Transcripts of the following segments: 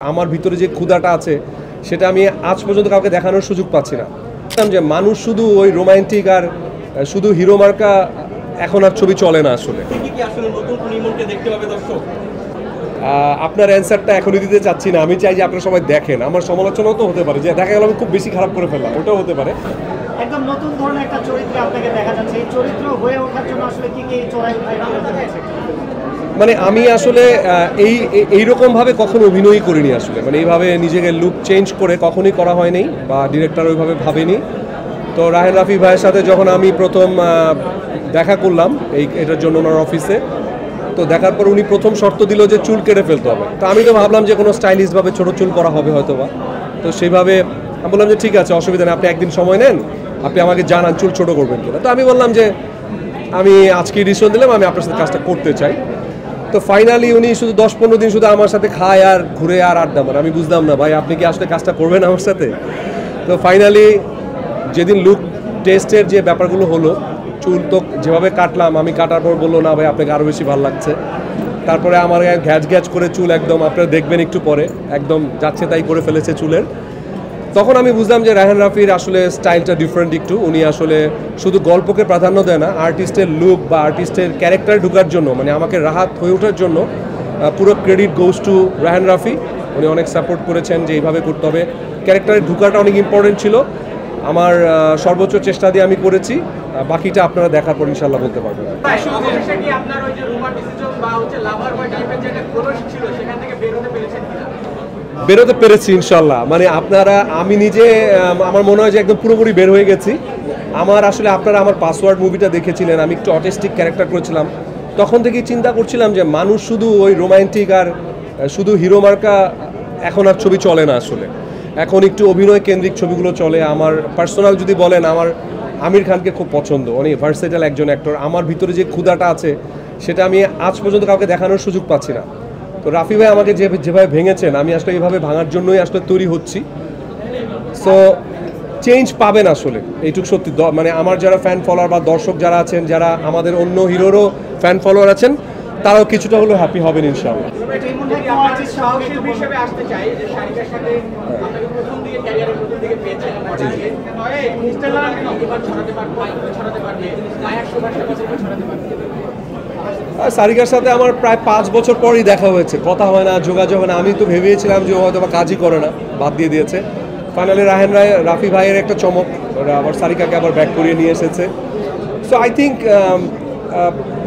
আমার ভিতরে যে ক্ষুধাটা আছে সেটা আমি আজ পর্যন্ত কাউকে দেখানোর সুযোগ পাচ্ছি না। যে মানুষ শুধু ওই রোমান্টিক আর শুধু হিরো মার্কা এখন আর ছবি চলে না আসলে। আপনার অ্যান্সারটা এখনই দিতে চাচ্ছি না। আমি চাই যে আপনারা সবাই দেখেন। আমার সমালোচনাও তো হতে পারে যে দেখা গেল আমি খুব বেশি খারাপ করে ফেললাম, ওটাও হতে পারে। একদম নতুন ধরনের একটা চরিত্রে আপনাকে দেখা যাচ্ছে। এই চরিত্র হয়ে ওঠার জন্য আসলে কি চড়াই মানে আমি আসলে এইরকমভাবে কখনো অভিনয় করিনি আসলে। মানে এইভাবে নিজেকে লুক চেঞ্জ করে কখনোই করা হয়নি বা ডিরেক্টর ওইভাবে ভাবেনি। তো রাহেন রাফি ভাইয়ের সাথে যখন আমি প্রথম দেখা করলাম এটার জন্য ওনার অফিসে, তো দেখার পর উনি প্রথম শর্ত দিল যে চুল কেটে ফেলতে হবে। তো আমি তো ভাবলাম যে কোনো স্টাইলিশভাবে ছোটো চুল করা হবে হয়তো বা। তো সেইভাবে আমি বললাম যে ঠিক আছে, অসুবিধা নেই, আপনি একদিন সময় নেন, আপনি আমাকে জানান চুল ছোটো করবেন কিনা। তো আমি বললাম যে আমি আজকে ডিসিশন দিলাম আমি আপনার সাথে কাজটা করতে চাই। তো ফাইনালি উনি শুধু 10-15 দিন শুধু আমার সাথে খায় আর ঘুরে আর আড্ডা মারে। আমি বুঝলাম না ভাই আপনি কি আসলে কাজটা করবেন আমার সাথে। তো ফাইনালি যেদিন লুক টেস্টের যে ব্যাপারগুলো হলো, চুল তো যেভাবে কাটলাম, আমি কাটার পর বললো না ভাই আপনাকে আরও বেশি ভালো লাগছে। তারপরে আমার ঘ্যাচ ঘ্যাচ করে চুল একদম, আপনারা দেখবেন একটু পরে, একদম যাচ্ছে তাই করে ফেলেছে চুলের। তখন আমি বুঝলাম যে রাহেন রাফির আসলে স্টাইলটা ডিফারেন্ট একটু। উনি আসলে শুধু গল্পকে প্রাধান্য দেয় না, আর্টিস্টের লুক বা আর্টিস্টের ক্যারেক্টার ঢোকার জন্য, মানে আমাকে রাহাত হয়ে ওঠার জন্য পুরো ক্রেডিট গোজ টু রাহেন রাফি। উনি অনেক সাপোর্ট করেছেন যে এইভাবে করতে হবে। ক্যারেক্টারের ঢোকাটা অনেক ইম্পর্টেন্ট ছিল। আমার সর্বোচ্চ চেষ্টা দিয়ে আমি করেছি। বাকিটা আপনারা দেখার পর ইনশাল্লাহ বলতে পারবেন। বেরোতে পেরেছি ইনশাল্লাহ। মানে আপনারা, আমি নিজে আমার মনে হয় যে একদম পুরোপুরি বের হয়ে গেছি। আমার আসলে আপনারা আমার পাসওয়ার্ড মুভিটা দেখেছিলেন, আমি একটু অটিস্টিক ক্যারেক্টার করেছিলাম। তখন থেকেই চিন্তা করছিলাম যে মানুষ শুধু ওই রোমান্টিক আর শুধু হিরো মার্কা এখন আর ছবি চলে না আসলে। এখন একটু অভিনয় কেন্দ্রিক ছবিগুলো চলে। আমার পার্সোনাল যদি বলেন, আমার আমির খানকে খুব পছন্দ, অনেক ভার্সেটাইল একজন অ্যাক্টর। আমার ভিতরে যে ক্ষুধাটা আছে সেটা আমি আজ পর্যন্ত কাউকে দেখানোর সুযোগ পাচ্ছি না। তো রাফি ভাই আমাকে যেভাবে ভেঙেছেন, আমি আসলে এইভাবে ভাঙার জন্যই আসলে তৈরি হচ্ছি। সো চেঞ্জ পাবেন আসলে, এইটুকু সত্যি। মানে আমার যারা ফ্যান ফলোয়ার বা দর্শক যারা আছেন, যারা আমাদের অন্য হিরোরও ফ্যান ফলোয়ার আছেন, তারাও কিছুটা হলেও হ্যাপি হবেন ইনশাআল্লাহ। সারিকার সাথে আমার প্রায় 5 বছর পরই দেখা হয়েছে, কথা হয় না, যোগাযোগ হয় না। আমি তো ভেবেছিলাম যে ও হয়তো বা কাজই করে না, বাদ দিয়ে দিয়েছে। ফাইনালি রাফি ভাইয়ের একটা চমক, আবার সারিকাকে আবার ব্যাক করিয়ে নিয়ে এসেছে। সো আই থিঙ্ক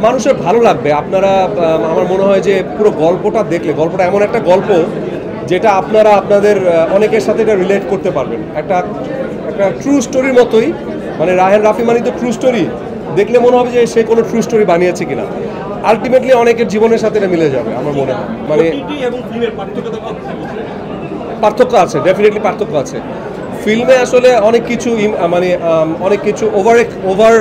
মানুষের ভালো লাগবে। আপনারা, আমার মনে হয় যে পুরো গল্পটা দেখলে, গল্পটা এমন একটা গল্প যেটা আপনারা আপনাদের অনেকের সাথে এটা রিলেট করতে পারবেন। একটা ট্রু স্টোরির মতোই। মানে রাহেন রাফি মানে তো ট্রু স্টোরি, দেখলে মনে হবে যে সে কোনো ট্রু স্টোরি বানিয়েছে কিনা। আলটিমেটলি অনেকের জীবনের সাথে এটা মিলে যাবে আমার মনে হয়। মানে পার্থক্য আছে, ডেফিনেটলি পার্থক্য আছে। ফিল্মে আসলে অনেক কিছু মানে অনেক কিছু ওভার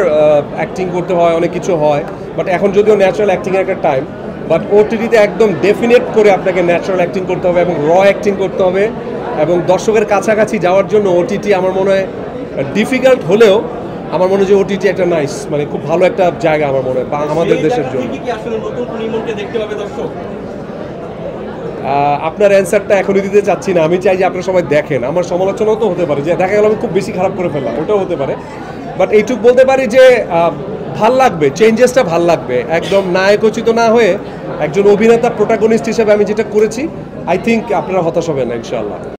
অ্যাক্টিং করতে হয়, অনেক কিছু হয়। বাট এখন যদিও ন্যাচারাল অ্যাক্টিংয়ের একটা টাইম, বাট ওটিটিতে একদম ডেফিনেট করে আপনাকে ন্যাচারাল অ্যাক্টিং করতে হবে এবং র অ্যাক্টিং করতে হবে। এবং দর্শকের কাছাকাছি যাওয়ার জন্য ওটিটি আমার মনে হয় ডিফিকাল্ট হলেও আমার মনে হয় যে ওটিটি একটা নাইস, মানে খুব ভালো একটা জায়গা আমার মনে হয় আমাদের দেশের জন্য। আপনার অ্যান্সারটা এখনই দিতে চাচ্ছি না। আমি চাই যে আপনারা সবাই দেখেন। আমার সমালোচনাও তো হতে পারে যে দেখা গেল আমি খুব বেশি খারাপ করে ফেললাম, ওটাও হতে পারে। বাট এইটুকু বলতে পারি যে ভাল লাগবে, চেঞ্জেসটা ভাল লাগবে। একদম নায়কোচিত না হয়ে একজন অভিনেতা প্রোটাগনিস্ট হিসেবে আমি যেটা করেছি, আই থিঙ্ক আপনারা হতাশ হবেন না ইনশাআল্লাহ।